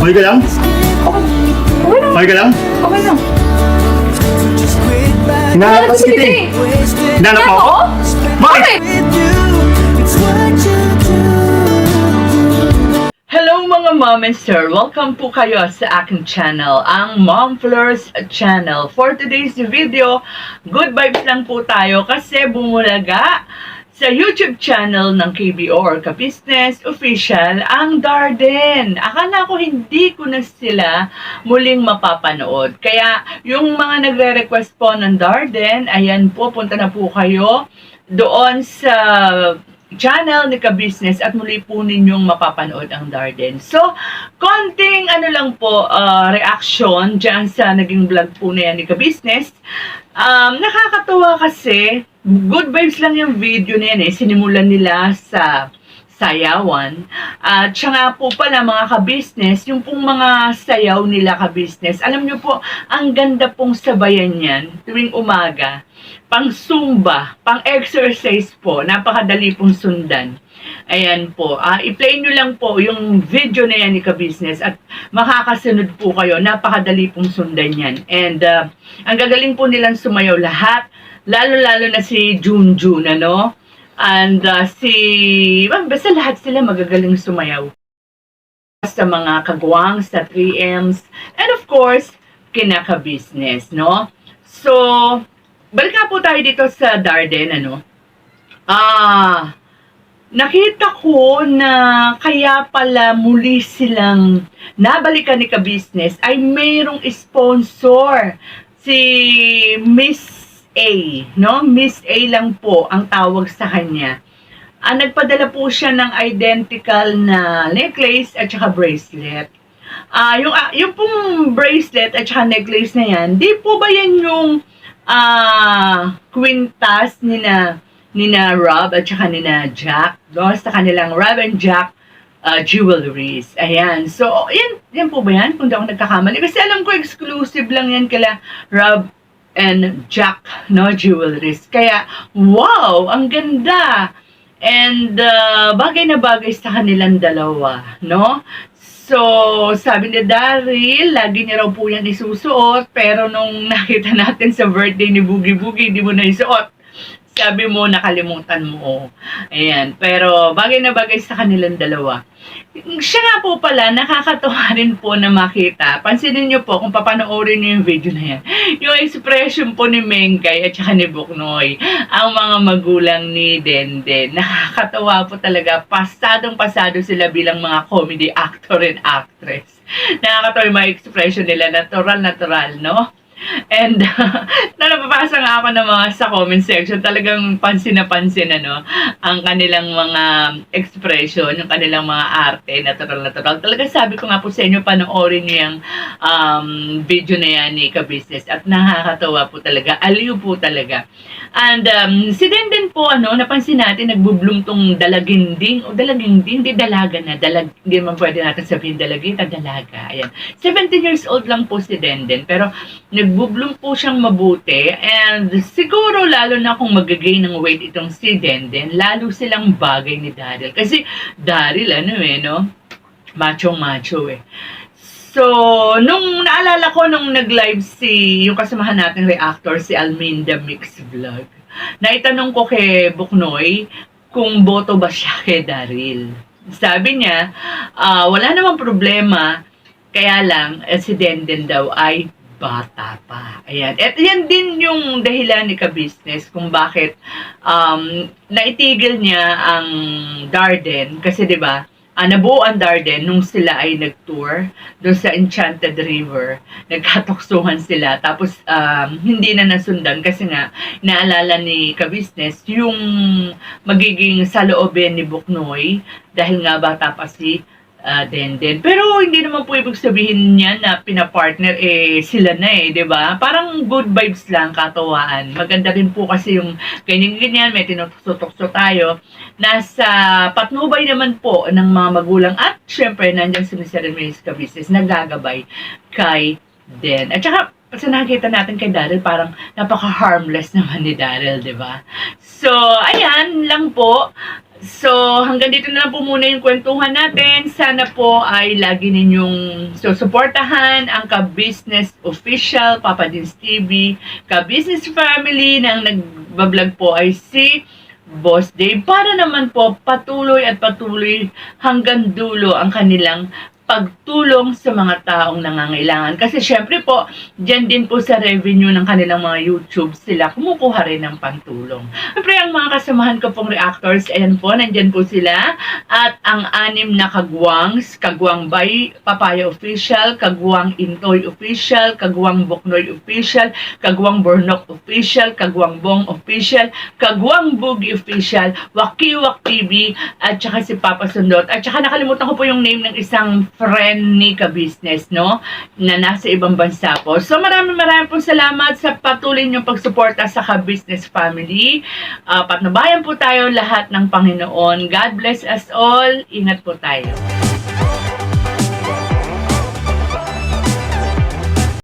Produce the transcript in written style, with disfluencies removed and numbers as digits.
Okay ka lang? Okay. Okay lang. Okay ka lang? Okay lang. Hinahanap kasi kita eh. Hinahanap mo ako? Bakit? Hello mga mom and sir! Welcome po kayo sa aking channel, ang Mom Fleurs Channel. For today's video, good vibes lang po tayo kasi bumulaga sa YouTube channel ng KBO or Ka-Business Official ang Darden. Akala ko hindi ko na sila muling mapapanood. Kaya yung mga nagre-request po ng Darden, ayan po, punta na po kayo doon sa channel ni Ka-Business at muli po ninyong mapapanood ang Darden. So, konting ano lang po, reaction dyan sa naging vlog po na yan ni Ka-Business. Nakakatuwa kasi, good vibes lang yung video na yan eh. Sinimulan nila sa sayawan. At siya nga po pala mga Ka-Business, yung pong mga sayaw nila Ka-Business, alam nyo po, ang ganda pong sabayan yan tuwing umaga. Pang Zumba, pang exercise po, napakadali pong sundan. Ayan po, i-play nyo lang po yung video na yan ni Ka-Business at makakasunod po kayo, napakadali pong sundan yan. And ang gagaling po nilang sumayaw lahat, lalo-lalo na si Junjun, ano? And basta lahat sila magagaling sumayaw. Sa mga kagwang, sa 3Ms, and of course, kina Ka-Business, no? So, balik nga po tayo dito sa Darden, ano? Nakita ko na kaya pala muli silang nabalikan ni Ka-Business ay mayroong sponsor. Si Miss A, no? Miss A lang po ang tawag sa kanya. Nagpadala po siya ng identical na necklace at saka bracelet. Yung pong bracelet at saka necklace na yan, di po ba yan yung kwintas nina Rob at saka nina Jack, no? Sa kanilang Rob and Jack jewelries. Ayan. So, yan po ba yan? Kung di ako nagkakamali. Kasi alam ko exclusive lang yan kala Rob and Jack, no? Jewelries. Kaya, wow! Ang ganda! And bagay na bagay sa kanilang dalawa, no? So, sabi ni Daryl, lagi niya raw po yan isusuot, pero nung nakita natin sa birthday ni Boogie Boogie, hindi mo na isuot. Sabi mo, nakalimutan mo. Ayan, pero bagay na bagay sa kanilang dalawa. Siya nga po pala, nakakatuwa rin po na makita. Pansinin niyo po kung papanoorin niyo yung video na yan. Yung expression po ni Mengay at saka ni Buknoy, ang mga magulang ni Denden. Nakakatuwa po talaga. Pasadong-pasado sila bilang mga comedy actor and actress. Nakakatuwa yung mga expression nila. Natural, no? And napapasa nga ako ng mga sa comment section, talagang pansin na pansin ang kanilang mga expression, yung kanilang mga arte, natural. Talaga sabi ko nga po sa inyo, panoorin nyo yung video na yan ni Ka-Business at nakakatawa po talaga, aliw po talaga. And si Denden po, napansin natin, nagbubloom tong dalaginding, hindi dalaga na, hindi man pwede natin sabihin dalagita, dalaga. Ayan. 17 years old lang po si Denden, pero nagbubloom po siyang mabuti, and siguro lalo na kung mag-gain ng weight itong si Denden, lalo silang bagay ni Daryl. Kasi Daryl, macho-macho eh. So, nung naalala ko nung nag-live yung kasamahan nating reactor, si Alminda Mix Vlog, naitanong ko kay Buknoy kung boto ba siya kay Daryl. Sabi niya, wala namang problema, kaya lang, si Denden daw ay bata pa. Ayan. At yan din yung dahilan ni Ka-Business kung bakit naitigil niya ang Darden. Kasi 'di ba, nabuo ang Darden nung sila ay nag-tour doon sa Enchanted River. Nagkatuksuhan sila. Tapos hindi na nasundan kasi nga naalala ni Ka-Business yung magiging saloobin ni Buknoy dahil nga bata pa si Denden. Pero hindi naman po ibig sabihin niya na pinapartner sila na di ba? Parang good vibes lang, katawaan. Maganda rin po kasi yung ganyan-ganyan, may tinutokso tayo. Nasa patnubay naman po ng mga magulang at syempre nandiyan si Mr. and Mrs. Ka-Business nagagabay kay Den. At saka sa nakikita natin kay Daryl, parang napaka-harmless naman ni Daryl, di ba? So, ayan lang po. So, hanggang dito na lang po muna yung kwentuhan natin. Sana po ay lagi ninyong susuportahan ang Ka-Business Official, Papa Dins TV, Ka-Business Family, nang nagbablog po ay si Boss Dave, para naman po patuloy hanggang dulo ang kanilang pagtulong sa mga taong nangangailangan. Kasi syempre po, dyan din po sa revenue ng kanilang mga YouTube, sila kumukuha rin ng pantulong. Siyempre, ang mga kasamahan ko pong reactors, ayan po, nandyan po sila. At ang 6 na kagwangs, Kagwang by Papaya Official, Kagwang Intoy Official, Kagwang Boknoy Official, Kagwang Bornok Official, Kagwang Bong Official, Kagwang Bugi Official, Wakiwak TV, at saka si Papa Sundot. At saka nakalimutan ko po yung name ng isang friend ni Ka-Business, no? Na nasa ibang bansa po. So maraming po salamat sa patuloy niyong pagsuporta sa Ka-Business family. Patnubayan po tayo lahat ng Panginoon. God bless us all. Ingat po tayo.